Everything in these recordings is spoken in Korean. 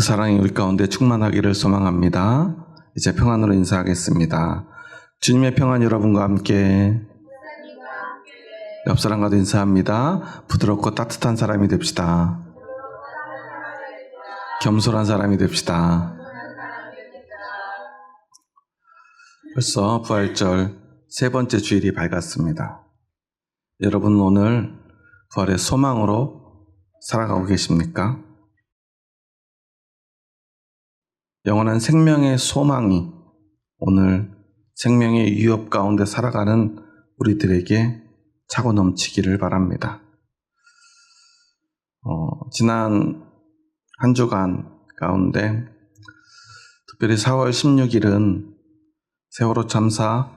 그 사랑이 우리 가운데 충만하기를 소망합니다. 이제 평안으로 인사하겠습니다. 주님의 평안 여러분과 함께, 옆 사람과도 인사합니다. 부드럽고 따뜻한 사람이 됩시다. 겸손한 사람이 됩시다. 벌써 부활절 세 번째 주일이 밝았습니다. 여러분 오늘 부활의 소망으로 살아가고 계십니까? 영원한 생명의 소망이 오늘 생명의 위협 가운데 살아가는 우리들에게 차고 넘치기를 바랍니다. 지난 한 주간 가운데 특별히 4월 16일은 세월호 참사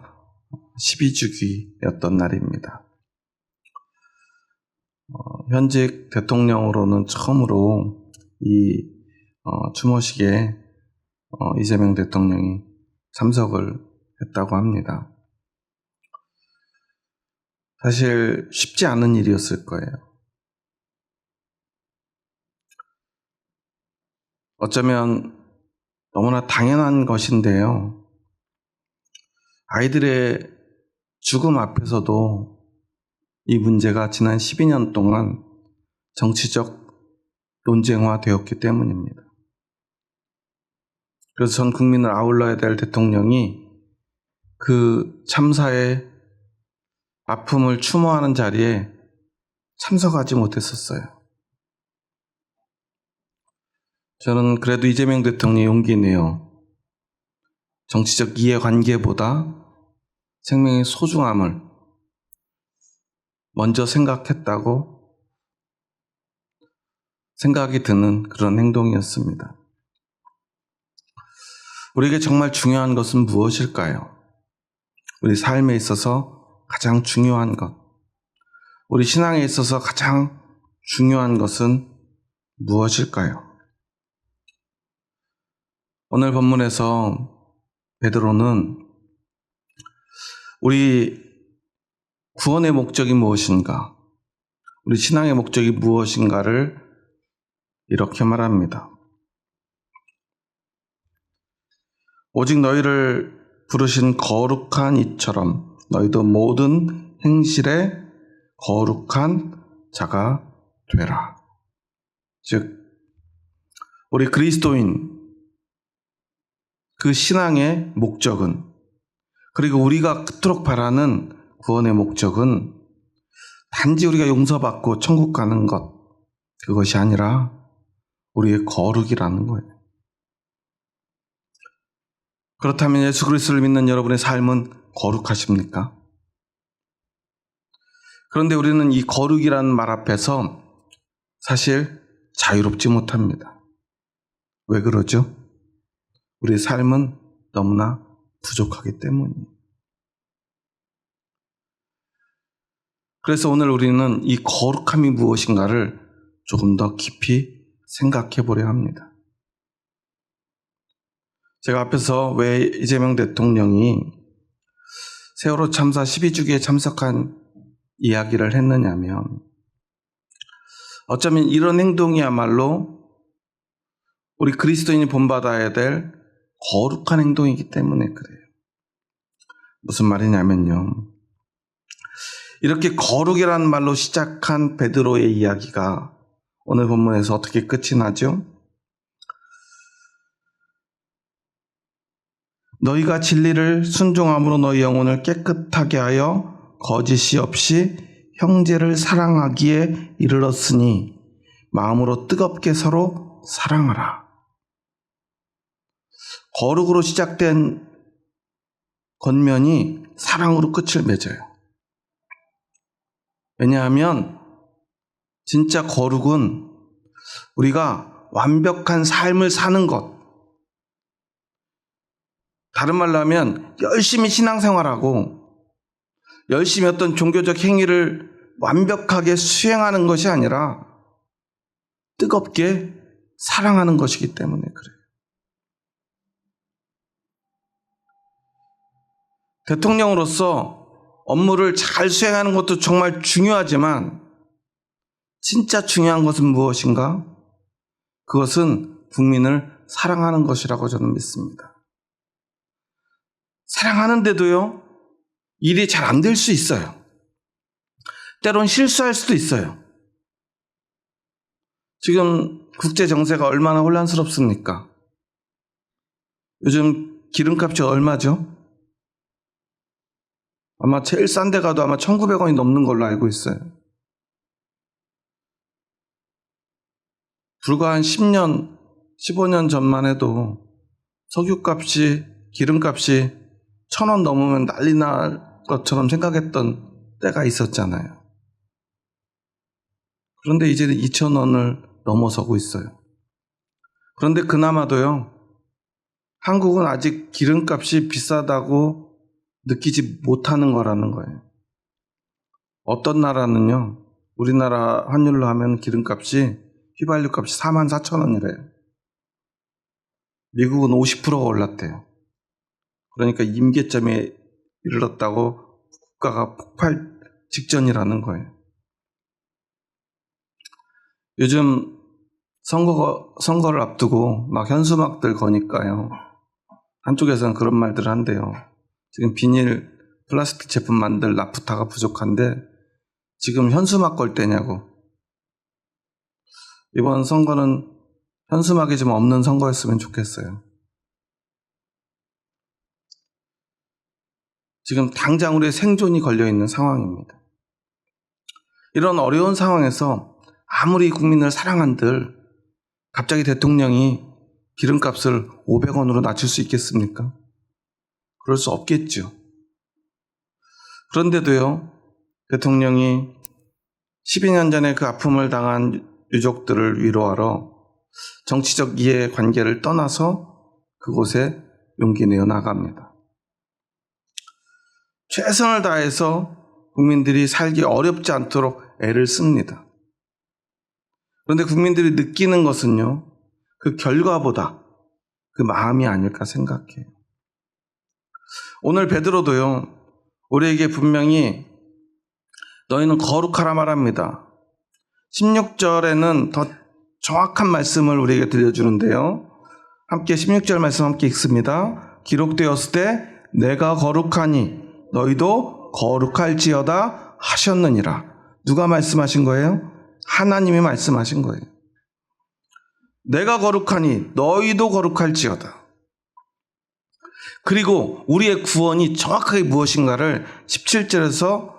12주기였던 날입니다. 현직 대통령으로는 처음으로 이 추모식에 이재명 대통령이 참석을 했다고 합니다. 사실 쉽지 않은 일이었을 거예요. 어쩌면 너무나 당연한 것인데요. 아이들의 죽음 앞에서도 이 문제가 지난 12년 동안 정치적 논쟁화되었기 때문입니다. 그래서 전 국민을 아울러야 될 대통령이 그 참사의 아픔을 추모하는 자리에 참석하지 못했었어요. 저는 그래도 이재명 대통령이 용기 내어 정치적 이해관계보다 생명의 소중함을 먼저 생각했다고 생각이 드는 그런 행동이었습니다. 우리에게 정말 중요한 것은 무엇일까요? 우리 삶에 있어서 가장 중요한 것, 우리 신앙에 있어서 가장 중요한 것은 무엇일까요? 오늘 본문에서 베드로는 우리 구원의 목적이 무엇인가, 우리 신앙의 목적이 무엇인가를 이렇게 말합니다. 오직 너희를 부르신 거룩한 이처럼 너희도 모든 행실에 거룩한 자가 되라. 즉 우리 그리스도인 그 신앙의 목적은, 그리고 우리가 그토록 바라는 구원의 목적은 단지 우리가 용서받고 천국 가는 것, 그것이 아니라 우리의 거룩이라는 거예요. 그렇다면 예수 그리스도를 믿는 여러분의 삶은 거룩하십니까? 그런데 우리는 이 거룩이라는 말 앞에서 사실 자유롭지 못합니다. 왜 그러죠? 우리의 삶은 너무나 부족하기 때문이에요. 그래서 오늘 우리는 이 거룩함이 무엇인가를 조금 더 깊이 생각해 보려 합니다. 제가 앞에서 왜 이재명 대통령이 세월호 참사 12주기에 참석한 이야기를 했느냐면, 어쩌면 이런 행동이야말로 우리 그리스도인이 본받아야 될 거룩한 행동이기 때문에 그래요. 무슨 말이냐면요, 이렇게 거룩이라는 말로 시작한 베드로의 이야기가 오늘 본문에서 어떻게 끝이 나죠? 너희가 진리를 순종함으로 너희 영혼을 깨끗하게 하여 거짓이 없이 형제를 사랑하기에 이르렀으니 마음으로 뜨겁게 서로 사랑하라. 거룩으로 시작된 권면이 사랑으로 끝을 맺어요. 왜냐하면 진짜 거룩은 우리가 완벽한 삶을 사는 것, 다른 말로 하면 열심히 신앙생활하고 열심히 어떤 종교적 행위를 완벽하게 수행하는 것이 아니라 뜨겁게 사랑하는 것이기 때문에 그래요. 대통령으로서 업무를 잘 수행하는 것도 정말 중요하지만 진짜 중요한 것은 무엇인가? 그것은 국민을 사랑하는 것이라고 저는 믿습니다. 사랑하는데도요, 일이 잘 안 될 수 있어요. 때론 실수할 수도 있어요. 지금 국제 정세가 얼마나 혼란스럽습니까? 요즘 기름값이 얼마죠? 아마 제일 싼 데 가도 아마 1,900원이 넘는 걸로 알고 있어요. 불과 한 10년, 15년 전만 해도 석유값이, 기름값이 1,000원 넘으면 난리 날 것처럼 생각했던 때가 있었잖아요. 그런데 이제는 2,000원을 넘어서고 있어요. 그런데 그나마도요, 한국은 아직 기름값이 비싸다고 느끼지 못하는 거라는 거예요. 어떤 나라는요, 우리나라 환율로 하면 기름값이, 휘발유값이 44,000원이래요. 미국은 50%가 올랐대요. 그러니까 임계점에 이르렀다고 국가가 폭발 직전이라는 거예요. 요즘 선거를 앞두고 막 현수막들 거니까요. 한쪽에서는 그런 말들을 한대요. 지금 비닐, 플라스틱 제품 만들 나프타가 부족한데 지금 현수막 걸 때냐고. 이번 선거는 현수막이 좀 없는 선거였으면 좋겠어요. 지금 당장 우리의 생존이 걸려있는 상황입니다. 이런 어려운 상황에서 아무리 국민을 사랑한들 갑자기 대통령이 기름값을 500원으로 낮출 수 있겠습니까? 그럴 수 없겠죠. 그런데도요, 대통령이 12년 전에 그 아픔을 당한 유족들을 위로하러 정치적 이해관계를 떠나서 그곳에 용기 내어 나갑니다. 최선을 다해서 국민들이 살기 어렵지 않도록 애를 씁니다. 그런데 국민들이 느끼는 것은요, 그 결과보다 그 마음이 아닐까 생각해요. 오늘 베드로도요, 우리에게 분명히 너희는 거룩하라 말합니다. 16절에는 더 정확한 말씀을 우리에게 들려주는데요. 함께 16절 말씀 함께 읽습니다. 기록되었을 때 내가 거룩하니 너희도 거룩할지어다 하셨느니라. 누가 말씀하신 거예요? 하나님이 말씀하신 거예요. 내가 거룩하니 너희도 거룩할지어다. 그리고 우리의 구원이 정확하게 무엇인가를 17절에서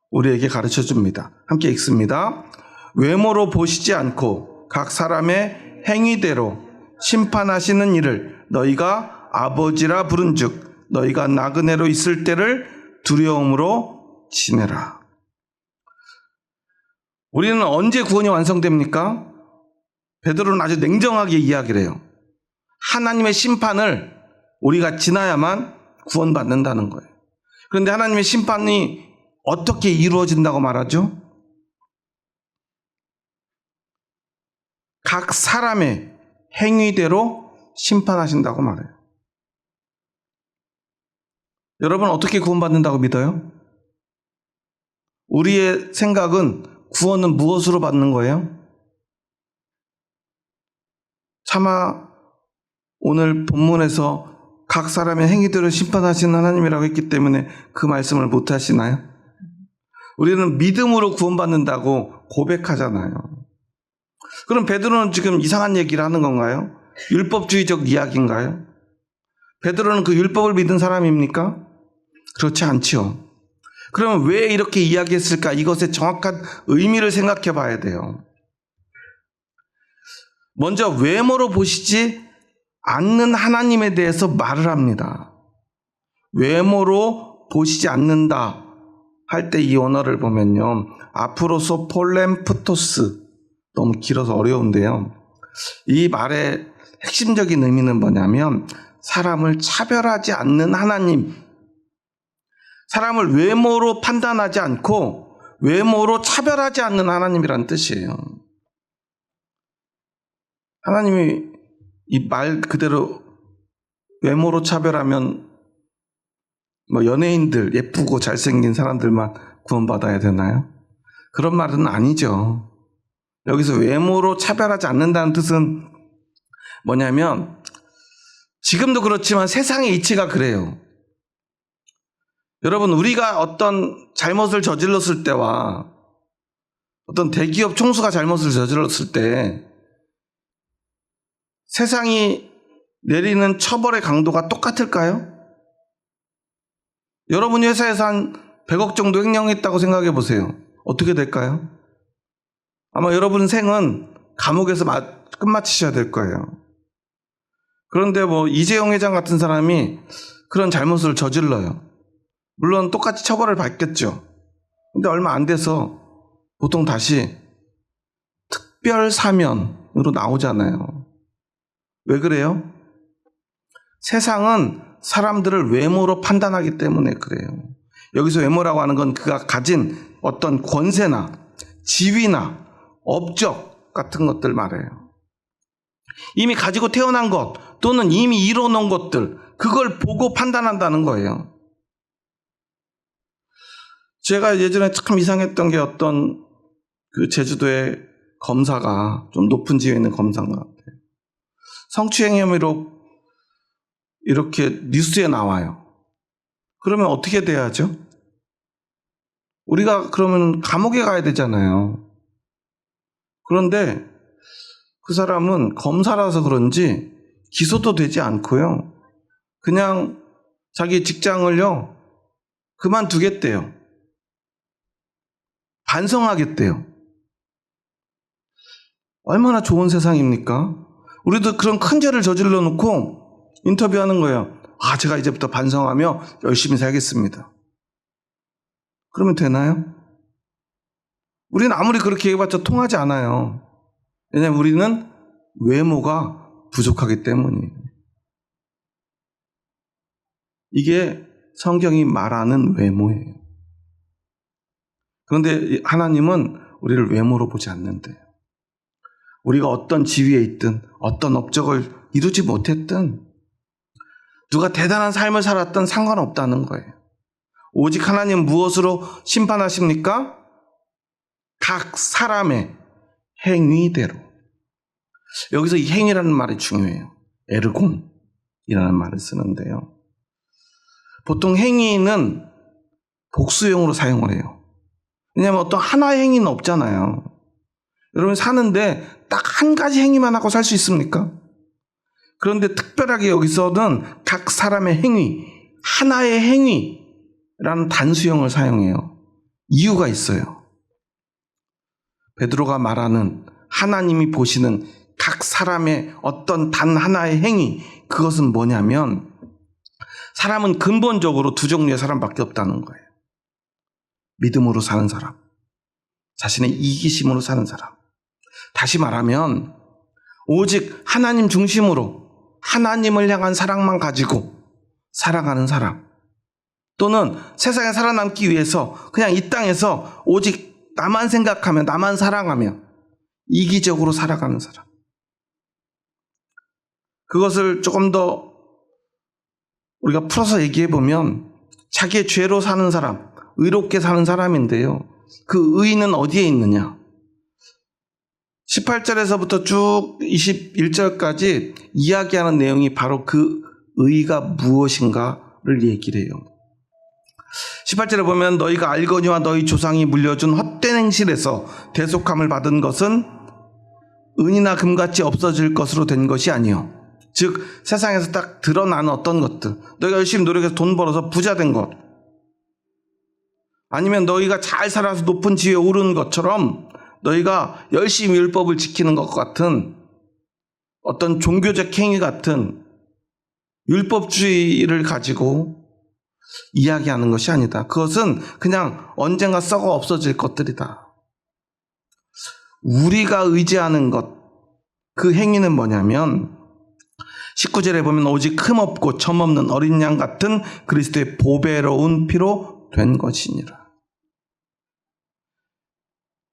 우리에게 가르쳐 줍니다. 함께 읽습니다. 외모로 보시지 않고 각 사람의 행위대로 심판하시는 이를 너희가 아버지라 부른즉 너희가 나그네로 있을 때를 두려움으로 지내라. 우리는 언제 구원이 완성됩니까? 베드로는 아주 냉정하게 이야기를 해요. 하나님의 심판을 우리가 지나야만 구원받는다는 거예요. 그런데 하나님의 심판이 어떻게 이루어진다고 말하죠? 각 사람의 행위대로 심판하신다고 말해요. 여러분 어떻게 구원받는다고 믿어요? 우리의 생각은 구원은 무엇으로 받는 거예요? 차마 오늘 본문에서 각 사람의 행위대로 심판하시는 하나님이라고 했기 때문에 그 말씀을 못 하시나요? 우리는 믿음으로 구원받는다고 고백하잖아요. 그럼 베드로는 지금 이상한 얘기를 하는 건가요? 율법주의적 이야기인가요? 베드로는 그 율법을 믿은 사람입니까? 그렇지 않지요. 그러면 왜 이렇게 이야기했을까? 이것의 정확한 의미를 생각해 봐야 돼요. 먼저 외모로 보시지 않는 하나님에 대해서 말을 합니다. 외모로 보시지 않는다 할 때 이 언어를 보면요, 아프로소 폴렘프토스, 너무 길어서 어려운데요, 이 말의 핵심적인 의미는 뭐냐면 사람을 차별하지 않는 하나님, 사람을 외모로 판단하지 않고 외모로 차별하지 않는 하나님이라는 뜻이에요. 하나님이 이 말 그대로 외모로 차별하면 뭐 연예인들, 예쁘고 잘생긴 사람들만 구원받아야 되나요? 그런 말은 아니죠. 여기서 외모로 차별하지 않는다는 뜻은 뭐냐면 지금도 그렇지만 세상의 이치가 그래요. 여러분, 우리가 어떤 잘못을 저질렀을 때와 어떤 대기업 총수가 잘못을 저질렀을 때 세상이 내리는 처벌의 강도가 똑같을까요? 여러분이 회사에서 한 100억 정도 횡령했다고 생각해 보세요. 어떻게 될까요? 아마 여러분 생은 감옥에서 끝마치셔야 될 거예요. 그런데 이재용 회장 같은 사람이 그런 잘못을 저질러요. 물론 똑같이 처벌을 받겠죠. 근데 얼마 안 돼서 보통 다시 특별 사면으로 나오잖아요. 왜 그래요? 세상은 사람들을 외모로 판단하기 때문에 그래요. 여기서 외모라고 하는 건 그가 가진 어떤 권세나 지위나 업적 같은 것들 말해요. 이미 가지고 태어난 것 또는 이미 이뤄놓은 것들, 그걸 보고 판단한다는 거예요. 제가 예전에 참 이상했던 게 어떤 그 제주도의 검사가, 좀 높은 지위에 있는 검사인 것 같아요. 성추행 혐의로 이렇게 뉴스에 나와요. 그러면 어떻게 돼야죠? 우리가 그러면 감옥에 가야 되잖아요. 그런데 그 사람은 검사라서 그런지 기소도 되지 않고요. 그냥 자기 직장을요, 그만두겠대요. 반성하겠대요. 얼마나 좋은 세상입니까? 우리도 그런 큰 죄를 저질러 놓고 인터뷰하는 거예요. 제가 이제부터 반성하며 열심히 살겠습니다. 그러면 되나요? 우리는 아무리 그렇게 해봤자 통하지 않아요. 왜냐하면 우리는 외모가 부족하기 때문이에요. 이게 성경이 말하는 외모예요. 그런데 하나님은 우리를 외모로 보지 않는데요. 우리가 어떤 지위에 있든 어떤 업적을 이루지 못했든 누가 대단한 삶을 살았든 상관없다는 거예요. 오직 하나님 무엇으로 심판하십니까? 각 사람의 행위대로. 여기서 이 행위라는 말이 중요해요. 에르곤이라는 말을 쓰는데요. 보통 행위는 복수용으로 사용을 해요. 왜냐하면 어떤 하나의 행위는 없잖아요. 여러분 사는데 딱 한 가지 행위만 하고 살 수 있습니까? 그런데 특별하게 여기서는 각 사람의 행위, 하나의 행위라는 단수형을 사용해요. 이유가 있어요. 베드로가 말하는 하나님이 보시는 각 사람의 어떤 단 하나의 행위, 그것은 뭐냐면 사람은 근본적으로 두 종류의 사람밖에 없다는 거예요. 믿음으로 사는 사람, 자신의 이기심으로 사는 사람. 다시 말하면 오직 하나님 중심으로 하나님을 향한 사랑만 가지고 살아가는 사람, 또는 세상에 살아남기 위해서 그냥 이 땅에서 오직 나만 생각하며 나만 사랑하며 이기적으로 살아가는 사람. 그것을 조금 더 우리가 풀어서 얘기해 보면 자기의 죄로 사는 사람, 의롭게 사는 사람인데요. 그 의는 어디에 있느냐? 18절에서부터 쭉 21절까지 이야기하는 내용이 바로 그 의가 무엇인가를 얘기를 해요. 18절에 보면 너희가 알거니와 너희 조상이 물려준 헛된 행실에서 대속함을 받은 것은 은이나 금같이 없어질 것으로 된 것이 아니요. 즉 세상에서 딱 드러나는 어떤 것들, 너희가 열심히 노력해서 돈 벌어서 부자 된 것, 아니면 너희가 잘 살아서 높은 지위에 오르는 것처럼 너희가 열심히 율법을 지키는 것 같은 어떤 종교적 행위 같은 율법주의를 가지고 이야기하는 것이 아니다. 그것은 그냥 언젠가 썩어 없어질 것들이다. 우리가 의지하는 것, 그 행위는 뭐냐면 19절에 보면 오직 흠없고 점없는 어린 양 같은 그리스도의 보배로운 피로 된 것이니라.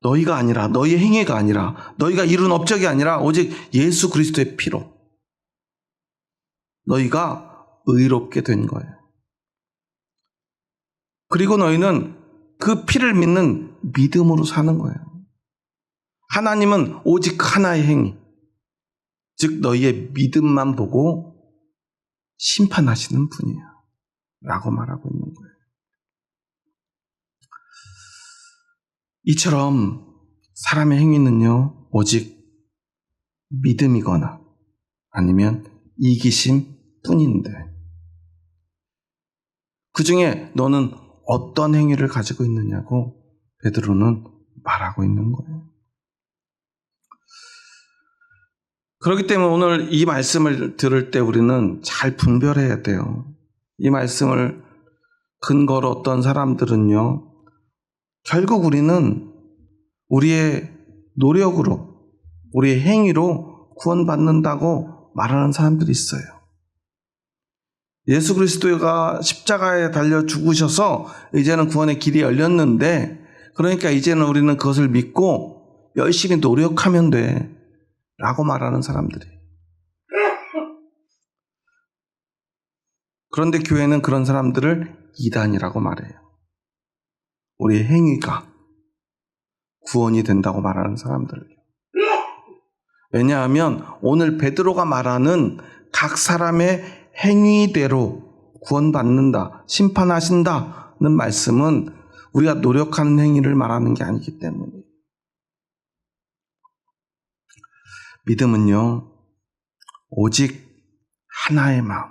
너희가 아니라, 너희의 행위가 아니라, 너희가 이룬 업적이 아니라 오직 예수 그리스도의 피로 너희가 의롭게 된 거예요. 그리고 너희는 그 피를 믿는 믿음으로 사는 거예요. 하나님은 오직 하나의 행위, 즉 너희의 믿음만 보고 심판하시는 분이야 라고 말하고 있는 거예요. 이처럼 사람의 행위는요, 오직 믿음이거나 아니면 이기심 뿐인데, 그 중에 너는 어떤 행위를 가지고 있느냐고 베드로는 말하고 있는 거예요. 그렇기 때문에 오늘 이 말씀을 들을 때 우리는 잘 분별해야 돼요. 이 말씀을 근거로 어떤 사람들은요, 결국 우리는 우리의 노력으로, 우리의 행위로 구원받는다고 말하는 사람들이 있어요. 예수 그리스도가 십자가에 달려 죽으셔서 이제는 구원의 길이 열렸는데, 그러니까 이제는 우리는 그것을 믿고 열심히 노력하면 돼 라고 말하는 사람들이. 그런데 교회는 그런 사람들을 이단이라고 말해요. 우리의 행위가 구원이 된다고 말하는 사람들을요. 왜냐하면 오늘 베드로가 말하는 각 사람의 행위대로 구원받는다, 심판하신다는 말씀은 우리가 노력하는 행위를 말하는 게 아니기 때문이에요. 믿음은요, 오직 하나의 마음,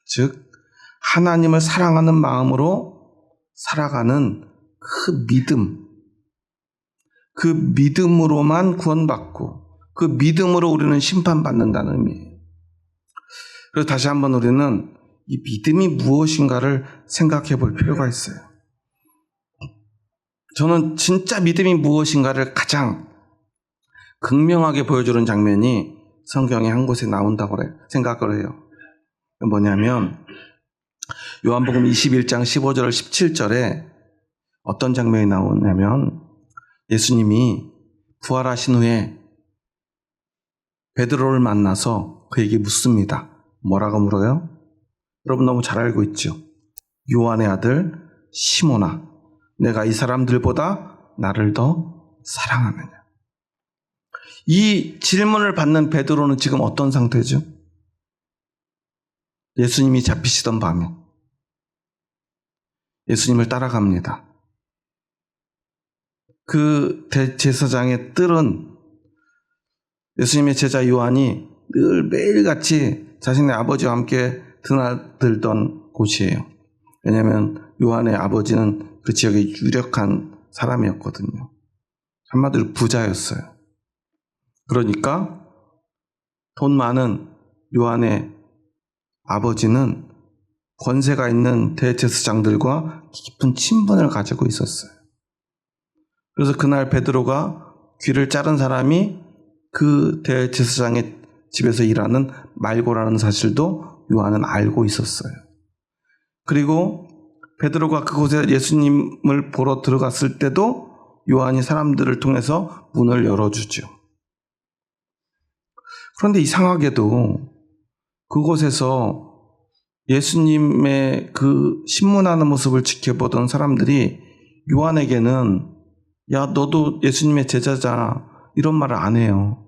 즉 하나님을 사랑하는 마음으로 살아가는 그 믿음, 그 믿음으로만 구원받고 그 믿음으로 우리는 심판받는다는 의미예요. 그래서 다시 한번 우리는 이 믿음이 무엇인가를 생각해 볼 필요가 있어요. 저는 진짜 믿음이 무엇인가를 가장 극명하게 보여주는 장면이 성경의 한 곳에 나온다고 생각을 해요. 뭐냐면 요한복음 21장 15절 17절에 어떤 장면이 나오냐면, 예수님이 부활하신 후에 베드로를 만나서 그에게 묻습니다. 뭐라고 물어요? 여러분 너무 잘 알고 있죠? 요한의 아들 시몬아, 내가 이 사람들보다 나를 더 사랑하느냐? 이 질문을 받는 베드로는 지금 어떤 상태죠? 예수님이 잡히시던 밤에 예수님을 따라갑니다. 그 대제사장의 뜰은 예수님의 제자 요한이 늘 매일같이 자신의 아버지와 함께 드나들던 곳이에요. 왜냐하면 요한의 아버지는 그 지역의 유력한 사람이었거든요. 한마디로 부자였어요. 그러니까 돈 많은 요한의 아버지는 권세가 있는 대제사장들과 깊은 친분을 가지고 있었어요. 그래서 그날 베드로가 귀를 자른 사람이 그 대제사장의 집에서 일하는 말고라는 사실도 요한은 알고 있었어요. 그리고 베드로가 그곳에 예수님을 보러 들어갔을 때도 요한이 사람들을 통해서 문을 열어주죠. 그런데 이상하게도 그곳에서 예수님의 그 신문하는 모습을 지켜보던 사람들이 요한에게는 야, 너도 예수님의 제자잖아, 이런 말을 안 해요.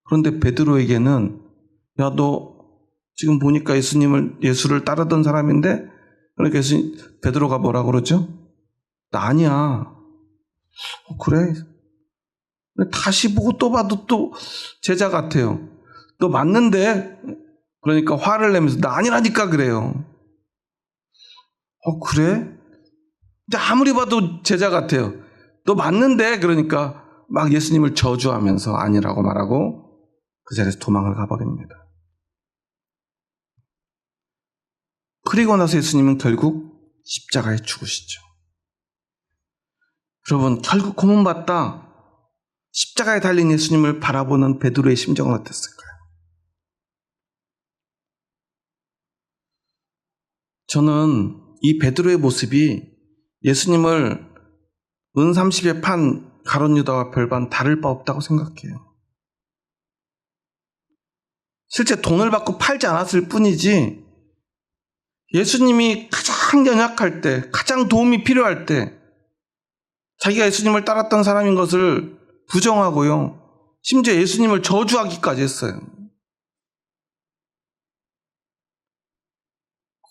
그런데 베드로에게는 야, 너 지금 보니까 예수를 따르던 사람인데, 그러니까 베드로가 뭐라고 그러죠? 나 아니야. 그래? 다시 보고 또 봐도 또 제자 같아요. 너 맞는데? 그러니까 화를 내면서 나 아니라니까 그래요. 그래? 근데 아무리 봐도 제자 같아요. 너 맞는데? 그러니까 막 예수님을 저주하면서 아니라고 말하고 그 자리에서 도망을 가버립니다. 그리고 나서 예수님은 결국 십자가에 죽으시죠. 여러분, 결국 고문받다 십자가에 달린 예수님을 바라보는 베드로의 심정은 어땠을까요? 저는 이 베드로의 모습이 예수님을 은 30에 판 가룟 유다와 별반 다를 바 없다고 생각해요. 실제 돈을 받고 팔지 않았을 뿐이지, 예수님이 가장 연약할 때, 가장 도움이 필요할 때 자기가 예수님을 따랐던 사람인 것을 부정하고요, 심지어 예수님을 저주하기까지 했어요.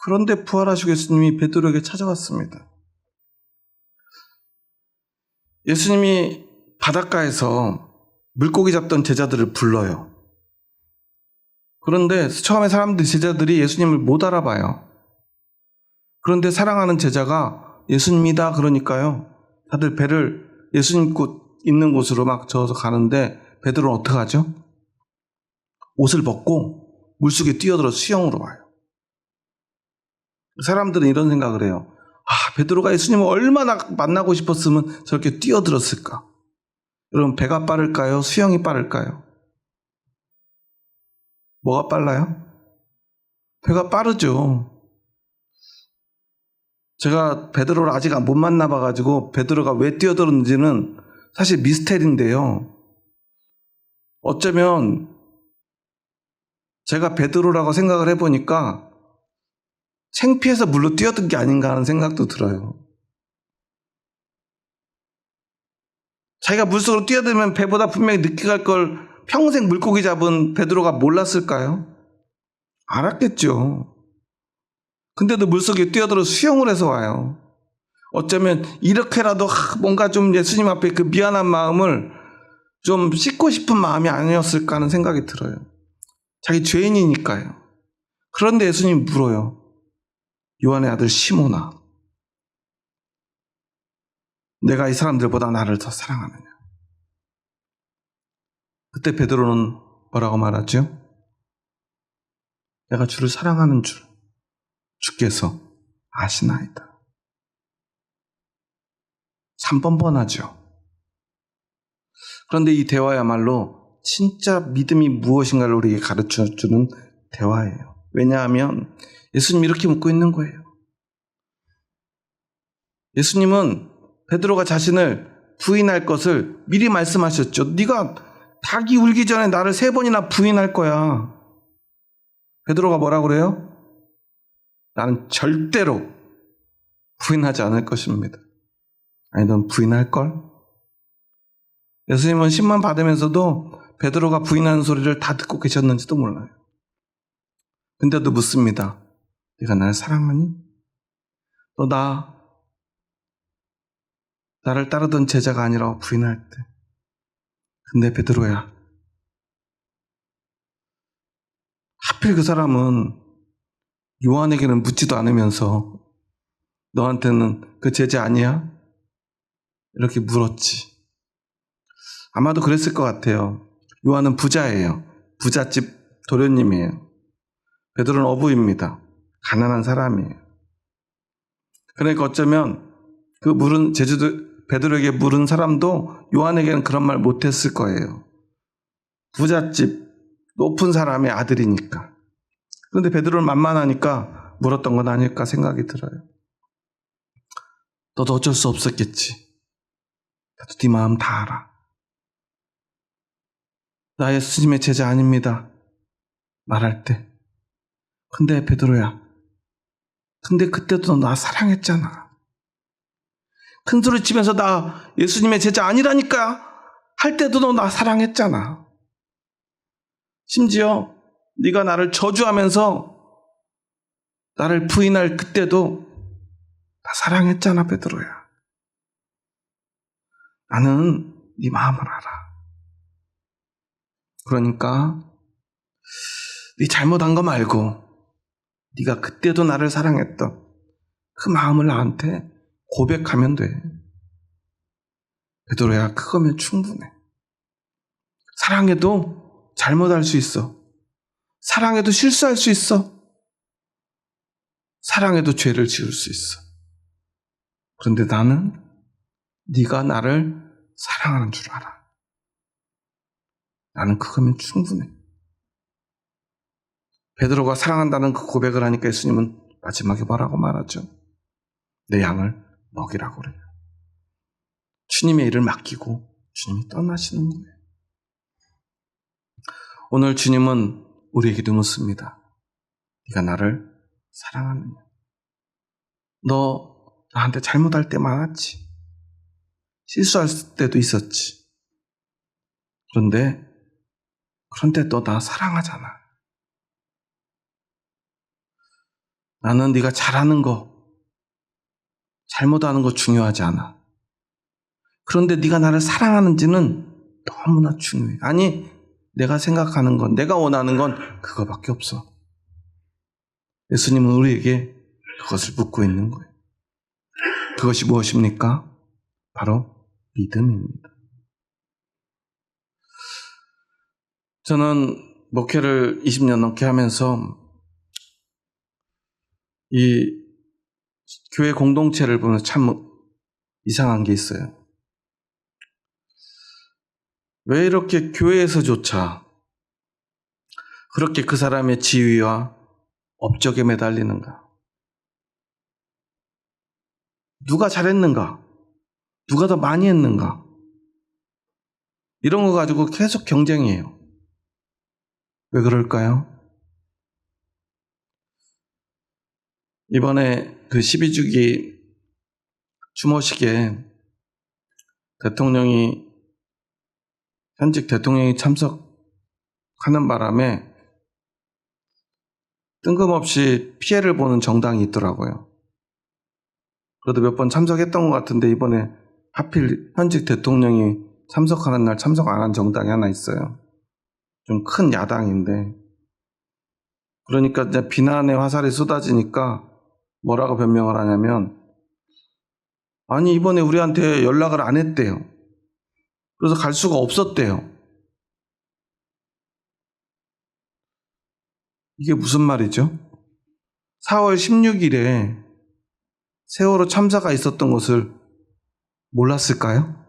그런데 부활하시고 예수님이 베드로에게 찾아왔습니다. 예수님이 바닷가에서 물고기 잡던 제자들을 불러요. 그런데 처음에 제자들이 예수님을 못 알아봐요. 그런데 사랑하는 제자가 예수님이다 그러니까요. 다들 배를 예수님 있는 곳으로 막 저어서 가는데 베드로는 어떻게 하죠? 옷을 벗고 물속에 뛰어들어 수영으로 와요. 사람들은 이런 생각을 해요. 베드로가 예수님을 얼마나 만나고 싶었으면 저렇게 뛰어들었을까? 여러분, 배가 빠를까요? 수영이 빠를까요? 뭐가 빨라요? 배가 빠르죠. 제가 베드로를 아직 못 만나봐가지고 베드로가 왜 뛰어들었는지는 사실 미스테리인데요. 어쩌면 제가 베드로라고 생각을 해보니까 창피해서 물로 뛰어든 게 아닌가 하는 생각도 들어요. 자기가 물속으로 뛰어들면 배보다 분명히 늦게 갈 걸 평생 물고기 잡은 베드로가 몰랐을까요? 알았겠죠. 근데도 물속에 뛰어들어 수영을 해서 와요. 어쩌면 이렇게라도 뭔가 좀 예수님 앞에 그 미안한 마음을 좀 씻고 싶은 마음이 아니었을까 하는 생각이 들어요. 자기 죄인이니까요. 그런데 예수님이 물어요. 요한의 아들 시몬아, 내가 이 사람들보다 나를 더 사랑하느냐? 그때 베드로는 뭐라고 말하죠? 내가 주를 사랑하는 줄 주께서 아시나이다. 3번번하죠. 그런데 이 대화야말로 진짜 믿음이 무엇인가를 우리에게 가르쳐주는 대화예요. 왜냐하면 예수님이 이렇게 묻고 있는 거예요. 예수님은 베드로가 자신을 부인할 것을 미리 말씀하셨죠. 네가 닭이 울기 전에 나를 3번이나 부인할 거야. 베드로가 뭐라고 그래요? 나는 절대로 부인하지 않을 것입니다. 아니, 넌 부인할걸? 예수님은 신만 받으면서도 베드로가 부인하는 소리를 다 듣고 계셨는지도 몰라요. 근데도 묻습니다. 네가 나를 사랑하니? 너 나를 따르던 제자가 아니라고 부인할 때. 근데 베드로야, 하필 그 사람은 요한에게는 묻지도 않으면서 너한테는 그 제자 아니야? 이렇게 물었지. 아마도 그랬을 것 같아요. 요한은 부자예요. 부잣집 도련님이에요. 베드로는 어부입니다. 가난한 사람이에요. 그러니까 어쩌면 그 베드로에게 물은 사람도 요한에게는 그런 말 못했을 거예요. 부잣집 높은 사람의 아들이니까. 그런데 베드로는 만만하니까 물었던 건 아닐까 생각이 들어요. 너도 어쩔 수 없었겠지. 나도 네 마음 다 알아. 나 예수님의 제자 아닙니다. 말할 때. 근데 베드로야, 근데 그때도 너 나 사랑했잖아. 큰 소리 치면서 나 예수님의 제자 아니라니까 할 때도 너 나 사랑했잖아. 심지어 네가 나를 저주하면서 나를 부인할 그때도 나 사랑했잖아, 베드로야. 나는 네 마음을 알아. 그러니까 네 잘못한 거 말고 네가 그때도 나를 사랑했던 그 마음을 나한테 고백하면 돼. 베드로야, 그거면 충분해. 사랑해도 잘못할 수 있어. 사랑해도 실수할 수 있어. 사랑해도 죄를 지을 수 있어. 그런데 나는 네가 나를 사랑하는 줄 알아. 나는 그거면 충분해. 베드로가 사랑한다는 그 고백을 하니까 예수님은 마지막에 뭐라고 말하죠? 내 양을 먹이라고 그래요. 주님의 일을 맡기고 주님이 떠나시는 거예요. 오늘 주님은 우리에게도 묻습니다. 네가 나를 사랑하느냐? 너 나한테 잘못할 때 많았지. 실수할 때도 있었지. 그런데 너 나 사랑하잖아. 나는 네가 잘하는 거, 잘못하는 거 중요하지 않아. 그런데 네가 나를 사랑하는지는 너무나 중요해. 아니, 내가 생각하는 건, 내가 원하는 건 그거밖에 없어. 예수님은 우리에게 그것을 묻고 있는 거예요. 그것이 무엇입니까? 바로 믿음입니다. 저는 목회를 20년 넘게 하면서 이 교회 공동체를 보면 참 이상한 게 있어요. 왜 이렇게 교회에서조차 그렇게 그 사람의 지위와 업적에 매달리는가? 누가 잘했는가? 누가 더 많이 했는가? 이런 거 가지고 계속 경쟁이에요. 왜 그럴까요? 이번에 그 12주기 추모식에 현직 대통령이 참석하는 바람에 뜬금없이 피해를 보는 정당이 있더라고요. 그래도 몇 번 참석했던 것 같은데 이번에 하필 현직 대통령이 참석하는 날 참석 안 한 정당이 하나 있어요. 좀 큰 야당인데. 그러니까 이제 비난의 화살이 쏟아지니까 뭐라고 변명을 하냐면, 아니 이번에 우리한테 연락을 안 했대요. 그래서 갈 수가 없었대요. 이게 무슨 말이죠? 4월 16일에 세월호 참사가 있었던 것을 몰랐을까요?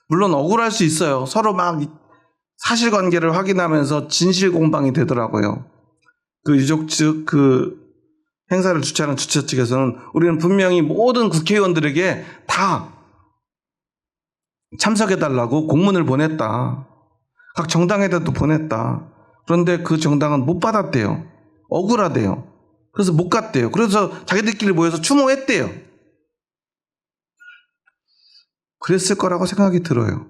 물론 억울할 수 있어요. 서로 막 사실관계를 확인하면서 진실 공방이 되더라고요. 그 유족 측 그 행사를 주최하는 주최 측에서는 우리는 분명히 모든 국회의원들에게 다 참석해달라고 공문을 보냈다. 각 정당에다도 보냈다. 그런데 그 정당은 못 받았대요. 억울하대요. 그래서 못 갔대요. 그래서 자기들끼리 모여서 추모했대요. 그랬을 거라고 생각이 들어요.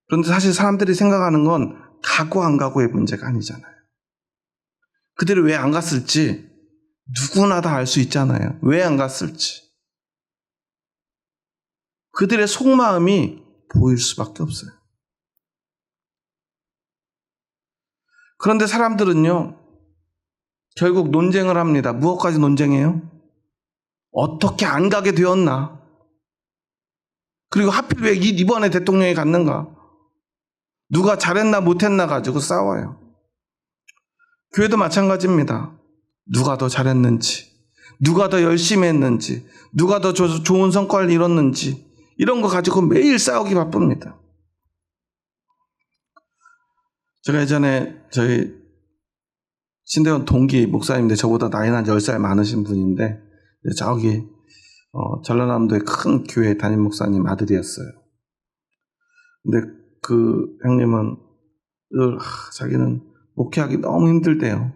그런데 사실 사람들이 생각하는 건 가고 안 가고의 문제가 아니잖아요. 그들이 왜 안 갔을지 누구나 다 알 수 있잖아요. 왜 안 갔을지. 그들의 속마음이 보일 수밖에 없어요. 그런데 사람들은요, 결국 논쟁을 합니다. 무엇까지 논쟁해요? 어떻게 안 가게 되었나? 그리고 하필 왜 이번에 대통령이 갔는가? 누가 잘했나 못했나 가지고 싸워요. 교회도 마찬가지입니다. 누가 더 잘했는지, 누가 더 열심히 했는지, 누가 더 좋은 성과를 이뤘는지, 이런 거 가지고 매일 싸우기 바쁩니다. 제가 예전에 저희 신대원 동기 목사님인데 저보다 나이는 한 10살 많으신 분인데 저기 전라남도의 큰 교회 담임 목사님 아들이었어요. 근데 그 형님은 자기는 목회하기 너무 힘들대요.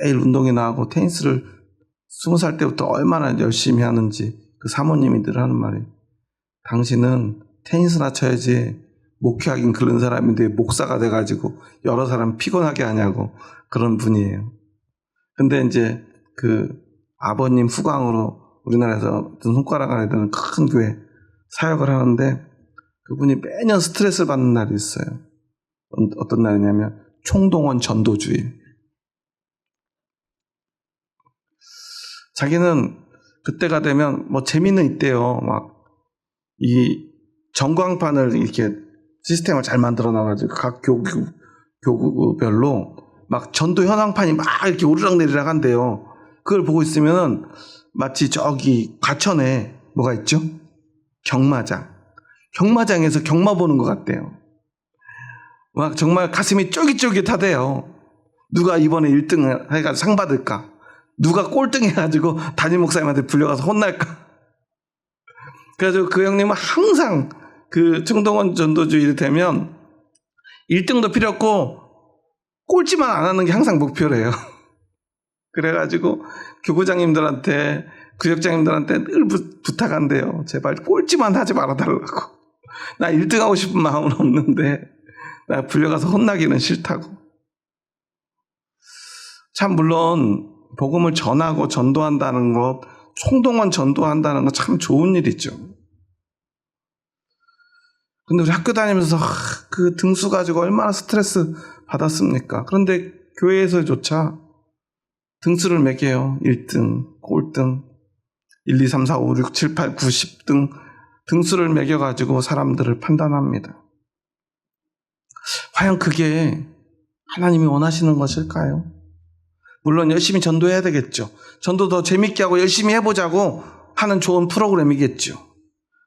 매일 운동에 나가고 테니스를 20살 때부터 얼마나 열심히 하는지 그 사모님이 늘 하는 말이, 당신은 테니스나 쳐야지 목회하긴 그런 사람인데 목사가 돼가지고 여러 사람 피곤하게 하냐고, 그런 분이에요. 근데 이제 그 아버님 후광으로 우리나라에서 손가락 안에 드는 큰 교회 사역을 하는데 그분이 매년 스트레스를 받는 날이 있어요. 어떤 날이냐면 총동원 전도주일. 자기는 그때가 되면 뭐 재미는 있대요. 막 이 전광판을 이렇게 시스템을 잘 만들어 놔가지고 각 교구별로 막 전도 현황판이 막 이렇게 오르락내리락 한대요. 그걸 보고 있으면은 마치 저기 과천에 뭐가 있죠? 경마장에서 경마 보는 것 같대요. 막 정말 가슴이 쫄깃쫄깃하대요. 누가 이번에 1등 해가지고 상 받을까? 누가 꼴등 해가지고 담임 목사님한테 불려가서 혼날까? 그래가지고 그 형님은 항상 그 총동원 전도주일이 되면 1등도 필요 없고 꼴찌만 안 하는 게 항상 목표래요. 그래가지고 교구장님들한테 구역장님들한테 늘 부탁한대요. 제발 꼴찌만 하지 말아달라고. 나 1등 하고 싶은 마음은 없는데 나 불려가서 혼나기는 싫다고. 참 물론 복음을 전하고 전도한다는 것, 총동원 전도한다는 것 참 좋은 일이죠. 근데 우리 학교 다니면서 그 등수 가지고 얼마나 스트레스 받았습니까? 그런데 교회에서조차 등수를 매겨요. 1등, 꼴등, 1, 2, 3, 4, 5, 6, 7, 8, 9, 10등 등수를 매겨가지고 사람들을 판단합니다. 과연 그게 하나님이 원하시는 것일까요? 물론 열심히 전도해야 되겠죠. 전도 더 재밌게 하고 열심히 해보자고 하는 좋은 프로그램이겠죠.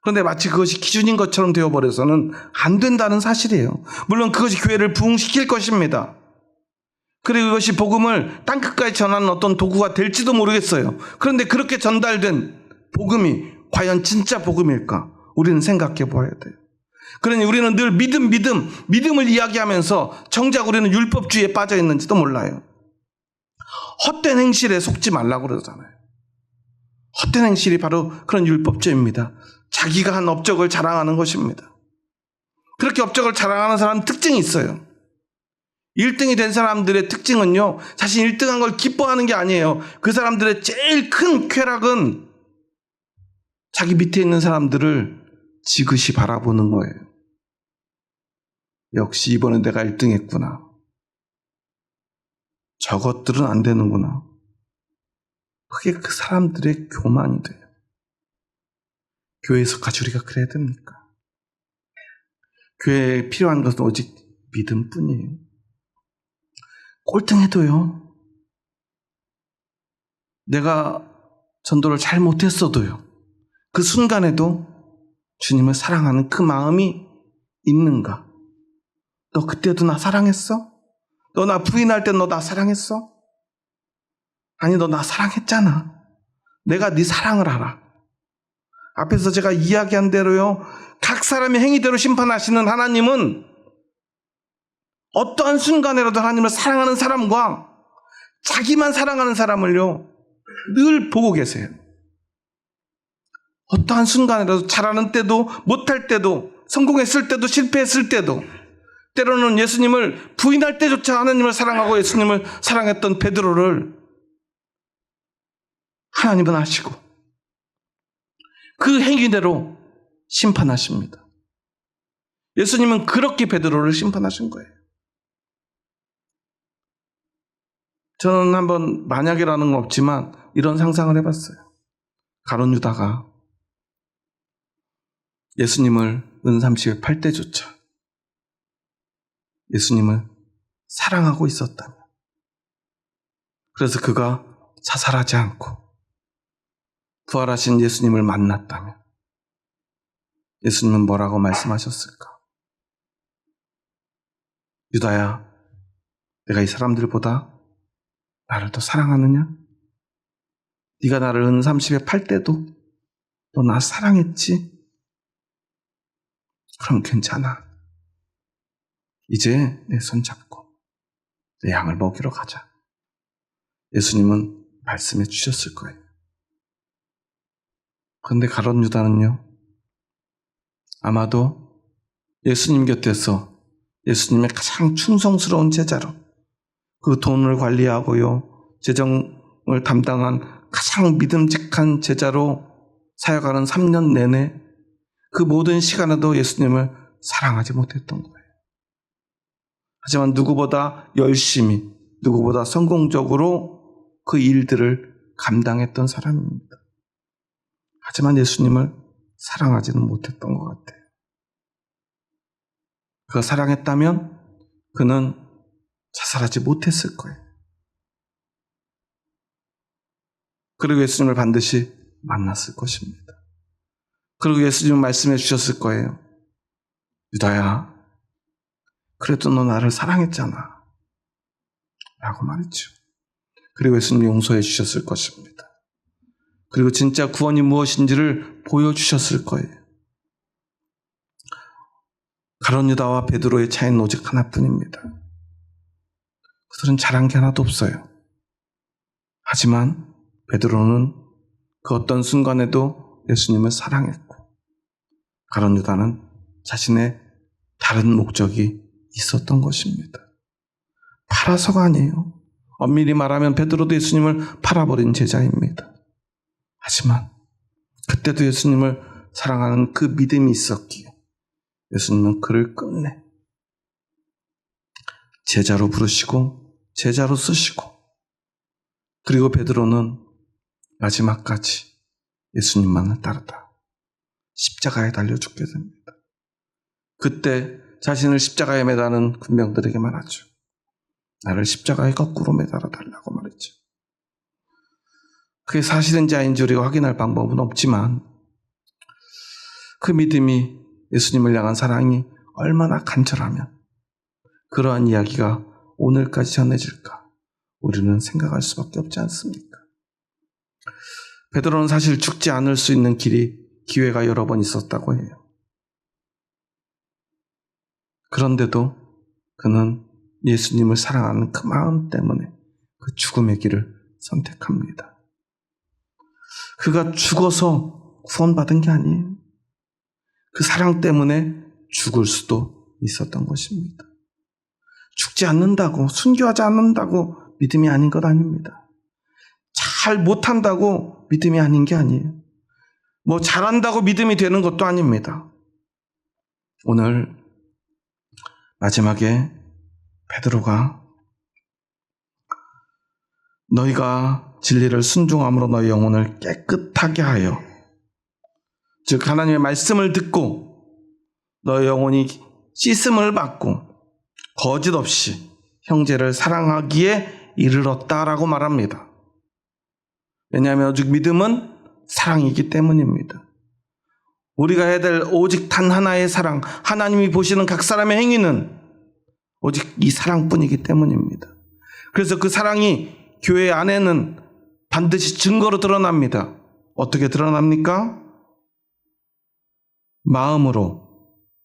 그런데 마치 그것이 기준인 것처럼 되어버려서는 안 된다는 사실이에요. 물론 그것이 교회를 부흥시킬 것입니다. 그리고 이것이 복음을 땅끝까지 전하는 어떤 도구가 될지도 모르겠어요. 그런데 그렇게 전달된 복음이 과연 진짜 복음일까? 우리는 생각해 보아야 돼요. 그러니 우리는 늘 믿음을 이야기하면서 정작 우리는 율법주의에 빠져 있는지도 몰라요. 헛된 행실에 속지 말라고 그러잖아요. 헛된 행실이 바로 그런 율법주의입니다. 자기가 한 업적을 자랑하는 것입니다. 그렇게 업적을 자랑하는 사람은 특징이 있어요. 1등이 된 사람들의 특징은요, 자신 1등한 걸 기뻐하는 게 아니에요. 그 사람들의 제일 큰 쾌락은 자기 밑에 있는 사람들을 지그시 바라보는 거예요. 역시 이번에 내가 1등 했구나. 저것들은 안 되는구나. 그게 그 사람들의 교만이 돼요. 교회에서까지 우리가 그래야 됩니까? 교회에 필요한 것은 오직 믿음뿐이에요. 꼴등해도요, 내가 전도를 잘 못했어도요, 그 순간에도 주님을 사랑하는 그 마음이 있는가? 너 그때도 나 사랑했어? 너 나 부인할 때 너 나 사랑했어? 아니, 너 나 사랑했잖아. 내가 네 사랑을 알아. 앞에서 제가 이야기한 대로요, 각 사람의 행위대로 심판하시는 하나님은 어떠한 순간에라도 하나님을 사랑하는 사람과 자기만 사랑하는 사람을요, 늘 보고 계세요. 어떠한 순간에라도 잘하는 때도 못할 때도 성공했을 때도 실패했을 때도 때로는 예수님을 부인할 때조차 하나님을 사랑하고 예수님을 사랑했던 베드로를 하나님은 아시고 그 행위대로 심판하십니다. 예수님은 그렇게 베드로를 심판하신 거예요. 저는 한번 만약이라는 건 없지만 이런 상상을 해봤어요. 가룟 유다가 예수님을 은삼십에 팔 때조차 예수님을 사랑하고 있었다면, 그래서 그가 자살하지 않고 부활하신 예수님을 만났다면 예수님은 뭐라고 말씀하셨을까? 유다야, 내가 이 사람들보다 나를 더 사랑하느냐? 네가 나를 은삼십에 팔 때도 너 나 사랑했지? 그럼 괜찮아. 이제 내 손 잡고 내 양을 먹이러 가자. 예수님은 말씀해 주셨을 거예요. 그런데 가룟 유다는요, 아마도 예수님 곁에서 예수님의 가장 충성스러운 제자로, 그 돈을 관리하고요, 재정을 담당한 가장 믿음직한 제자로 사역하는 3년 내내 그 모든 시간에도 예수님을 사랑하지 못했던 거예요. 하지만 누구보다 열심히, 누구보다 성공적으로 그 일들을 감당했던 사람입니다. 하지만 예수님을 사랑하지는 못했던 것 같아요. 그가 사랑했다면 그는 자살하지 못했을 거예요. 그리고 예수님을 반드시 만났을 것입니다. 그리고 예수님은 말씀해 주셨을 거예요. 유다야, 그래도 너 나를 사랑했잖아 라고 말했죠. 그리고 예수님이 용서해 주셨을 것입니다. 그리고 진짜 구원이 무엇인지를 보여주셨을 거예요. 가룟 유다와 베드로의 차이는 오직 하나뿐입니다. 그들은 잘한 게 하나도 없어요. 하지만 베드로는 그 어떤 순간에도 예수님을 사랑했고, 가룟 유다는 자신의 다른 목적이 있었던 것입니다. 팔아서가 아니에요. 엄밀히 말하면 베드로도 예수님을 팔아버린 제자입니다. 하지만 그때도 예수님을 사랑하는 그 믿음이 있었기에 예수님은 그를 끝내 제자로 부르시고 제자로 쓰시고, 그리고 베드로는 마지막까지 예수님만을 따르다 십자가에 달려 죽게 됩니다. 그때 자신을 십자가에 매다는 군병들에게 말하죠. 나를 십자가에 거꾸로 매달아 달라고 말했죠. 그게 사실인지 아닌지 우리가 확인할 방법은 없지만 그 믿음이, 예수님을 향한 사랑이 얼마나 간절하면 그러한 이야기가 오늘까지 전해질까 우리는 생각할 수밖에 없지 않습니까? 베드로는 사실 죽지 않을 수 있는 기회가 여러 번 있었다고 해요. 그런데도 그는 예수님을 사랑하는 그 마음 때문에 그 죽음의 길을 선택합니다. 그가 죽어서 구원받은 게 아니에요. 그 사랑 때문에 죽을 수도 있었던 것입니다. 죽지 않는다고, 순교하지 않는다고 믿음이 아닌 것 아닙니다. 잘 못한다고 믿음이 아닌 게 아니에요. 뭐 잘한다고 믿음이 되는 것도 아닙니다. 오늘 마지막에 베드로가 너희가 진리를 순종함으로 너희 영혼을 깨끗하게 하여, 즉 하나님의 말씀을 듣고 너희 영혼이 씻음을 받고 거짓 없이 형제를 사랑하기에 이르렀다라고 말합니다. 왜냐하면 오직 믿음은 사랑이기 때문입니다. 우리가 해야 될 오직 단 하나의 사랑, 하나님이 보시는 각 사람의 행위는 오직 이 사랑뿐이기 때문입니다. 그래서 그 사랑이 교회 안에는 반드시 증거로 드러납니다. 어떻게 드러납니까? 마음으로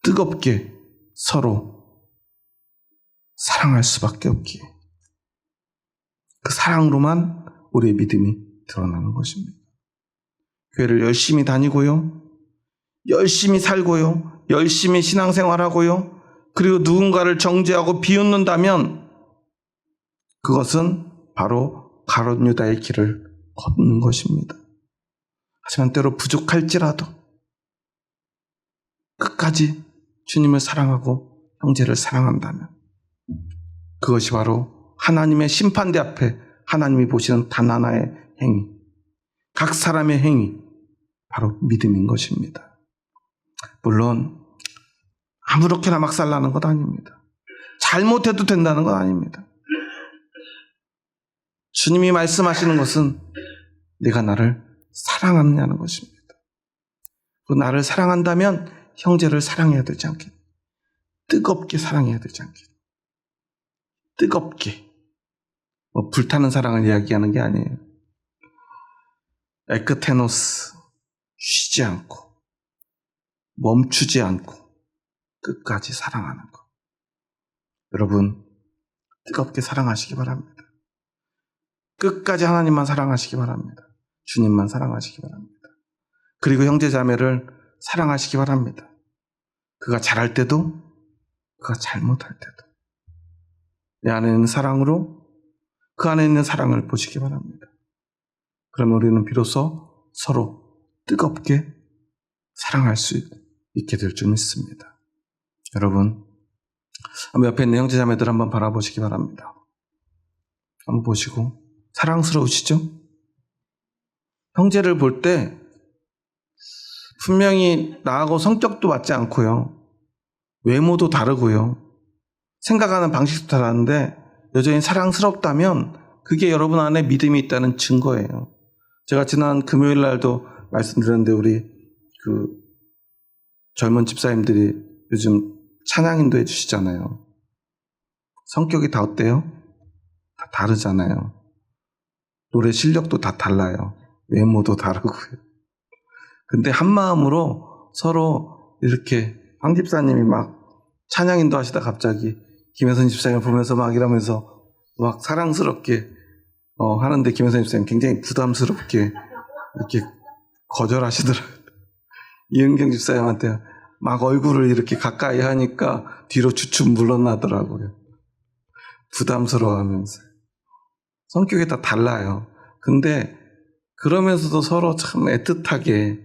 뜨겁게 서로 사랑할 수밖에 없기에 그 사랑으로만 우리의 믿음이 드러나는 것입니다. 교회를 열심히 다니고요, 열심히 살고요, 열심히 신앙생활하고요, 그리고 누군가를 정죄하고 비웃는다면 그것은 바로 가룟 유다의 길을 걷는 것입니다. 하지만 때로 부족할지라도 끝까지 주님을 사랑하고 형제를 사랑한다면 그것이 바로 하나님의 심판대 앞에 하나님이 보시는 단 하나의 행위, 각 사람의 행위, 바로 믿음인 것입니다. 물론 아무렇게나 막 살라는 것 아닙니다. 잘못해도 된다는 것 아닙니다. 주님이 말씀하시는 것은 네가 나를 사랑하느냐는 것입니다. 그 나를 사랑한다면 형제를 사랑해야 되지 않겠니? 뜨겁게 사랑해야 되지 않겠니? 뜨겁게. 뭐 불타는 사랑을 이야기하는 게 아니에요. 에크테노스, 쉬지 않고 멈추지 않고 끝까지 사랑하는 것. 여러분, 뜨겁게 사랑하시기 바랍니다. 끝까지 하나님만 사랑하시기 바랍니다. 주님만 사랑하시기 바랍니다. 그리고 형제 자매를 사랑하시기 바랍니다. 그가 잘할 때도, 그가 잘못할 때도 내 안에 있는 사랑으로 그 안에 있는 사랑을 보시기 바랍니다. 그러면 우리는 비로소 서로 뜨겁게 사랑할 수 있게 될 줄 믿습니다. 여러분, 한번 옆에 있는 형제 자매들 한번 바라보시기 바랍니다. 한번 보시고 사랑스러우시죠? 형제를 볼 때 분명히 나하고 성격도 맞지 않고요, 외모도 다르고요, 생각하는 방식도 다른데 여전히 사랑스럽다면 그게 여러분 안에 믿음이 있다는 증거예요. 제가 지난 금요일 날도 말씀드렸는데 우리 그 젊은 집사님들이 요즘 찬양인도 해주시잖아요. 성격이 다 어때요? 다 다르잖아요. 노래 실력도 다 달라요. 외모도 다르고요. 근데 한 마음으로 서로 이렇게 황 집사님이 막 찬양인도 하시다 갑자기 김혜선 집사님을 보면서 막 이러면서 막 사랑스럽게 하는데 김혜선 집사님 굉장히 부담스럽게 이렇게 거절하시더라고요. 이은경 집사님한테 막 얼굴을 이렇게 가까이 하니까 뒤로 주춤 물러나더라고요. 부담스러워하면서. 성격이 다 달라요. 근데 그러면서도 서로 참 애틋하게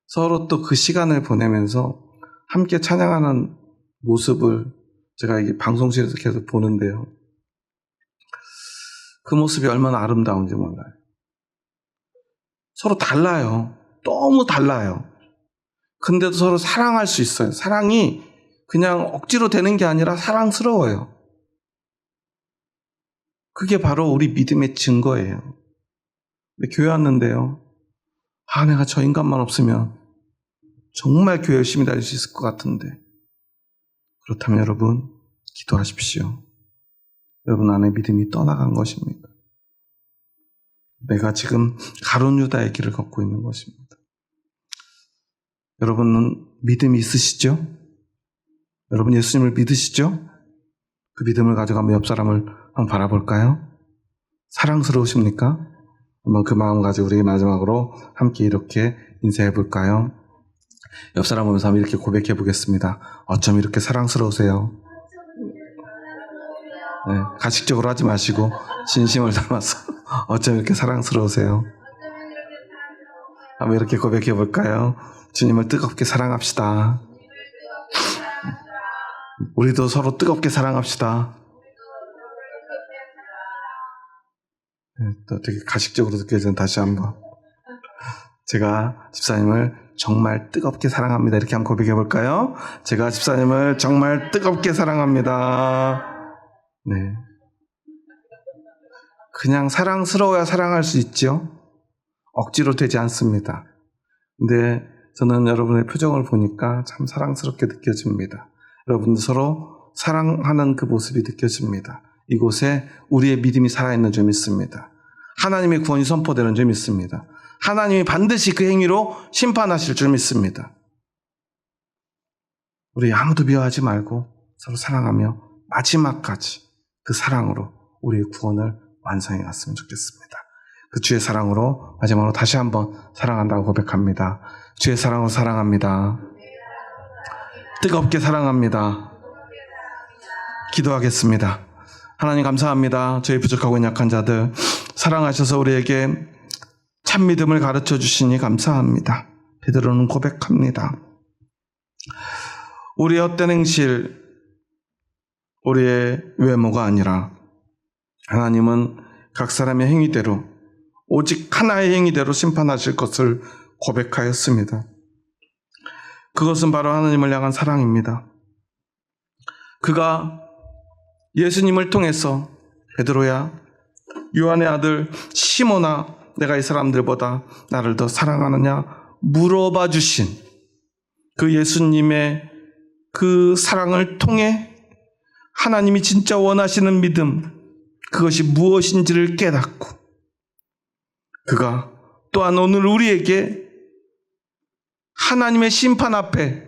서로 또 그 시간을 보내면서 함께 찬양하는 모습을 제가 이게 방송실에서 계속 보는데요. 그 모습이 얼마나 아름다운지 몰라요. 서로 달라요. 너무 달라요. 근데도 서로 사랑할 수 있어요. 사랑이 그냥 억지로 되는 게 아니라 사랑스러워요. 그게 바로 우리 믿음의 증거예요. 교회 왔는데요. 내가 저 인간만 없으면 정말 교회 열심히 다닐 수 있을 것 같은데. 그렇다면 여러분, 기도하십시오. 여러분 안에 믿음이 떠나간 것입니다. 내가 지금 가룟 유다의 길을 걷고 있는 것입니다. 여러분은 믿음이 있으시죠? 여러분 예수님을 믿으시죠? 그 믿음을 가져가면 옆 사람을 한번 바라볼까요? 사랑스러우십니까? 한번 그 마음 가지고 우리 마지막으로 함께 이렇게 인사해 볼까요? 옆 사람 보면서 한번 이렇게 고백해 보겠습니다. 어쩜 이렇게 사랑스러우세요? 네, 가식적으로 하지 마시고 진심을 담아서 어쩜 이렇게 사랑스러우세요? 한번 이렇게 고백해 볼까요? 주님을 뜨겁게 사랑합시다. 우리도 서로 뜨겁게 사랑합시다. 네, 또 되게 가식적으로 느껴지는 다시 한번. 제가 집사님을 정말 뜨겁게 사랑합니다. 이렇게 한번 고백해 볼까요? 제가 집사님을 정말 뜨겁게 사랑합니다. 네. 그냥 사랑스러워야 사랑할 수 있죠. 억지로 되지 않습니다. 근데 저는 여러분의 표정을 보니까 참 사랑스럽게 느껴집니다. 여러분들 서로 사랑하는 그 모습이 느껴집니다. 이곳에 우리의 믿음이 살아있는 줄 믿습니다. 하나님의 구원이 선포되는 줄 믿습니다. 하나님이 반드시 그 행위로 심판하실 줄 믿습니다. 우리 아무도 미워하지 말고 서로 사랑하며 마지막까지 그 사랑으로 우리의 구원을 완성해 갔으면 좋겠습니다. 그 주의 사랑으로 마지막으로 다시 한번 사랑한다고 고백합니다. 주의 사랑으로 사랑합니다. 뜨겁게 사랑합니다. 기도하겠습니다. 하나님 감사합니다. 저희 부족하고 약한 자들 사랑하셔서 우리에게 참 믿음을 가르쳐 주시니 감사합니다. 베드로는 고백합니다. 우리의 헛된 행실, 우리의 외모가 아니라 하나님은 각 사람의 행위대로 오직 하나의 행위대로 심판하실 것을 고백하였습니다. 그것은 바로 하나님을 향한 사랑입니다. 그가 예수님을 통해서 베드로야, 요한의 아들 시몬아, 내가 이 사람들보다 나를 더 사랑하느냐 물어봐 주신 그 예수님의 그 사랑을 통해 하나님이 진짜 원하시는 믿음, 그것이 무엇인지를 깨닫고 그가 또한 오늘 우리에게 하나님의 심판 앞에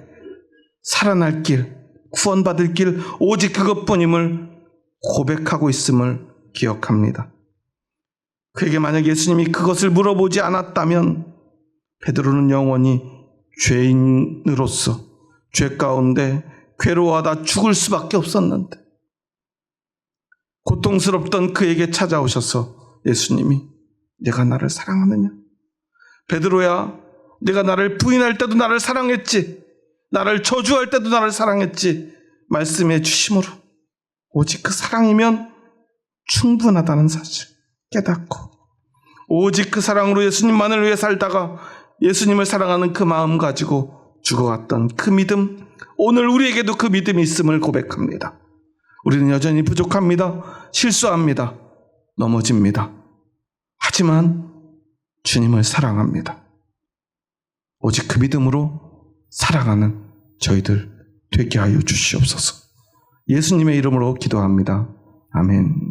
살아날 길, 구원받을 길 오직 그것뿐임을 고백하고 있음을 기억합니다. 그에게 만약 예수님이 그것을 물어보지 않았다면 베드로는 영원히 죄인으로서 죄 가운데 괴로워하다 죽을 수밖에 없었는데 고통스럽던 그에게 찾아오셔서 예수님이 내가 나를 사랑하느냐? 베드로야, 내가 나를 부인할 때도 나를 사랑했지, 나를 저주할 때도 나를 사랑했지 말씀해 주심으로 오직 그 사랑이면 충분하다는 사실 깨닫고 오직 그 사랑으로 예수님만을 위해 살다가 예수님을 사랑하는 그 마음 가지고 죽어갔던 그 믿음, 오늘 우리에게도 그 믿음이 있음을 고백합니다. 우리는 여전히 부족합니다. 실수합니다. 넘어집니다. 하지만 주님을 사랑합니다. 오직 그 믿음으로 살아가는 저희들 되게 하여 주시옵소서. 예수님의 이름으로 기도합니다. 아멘.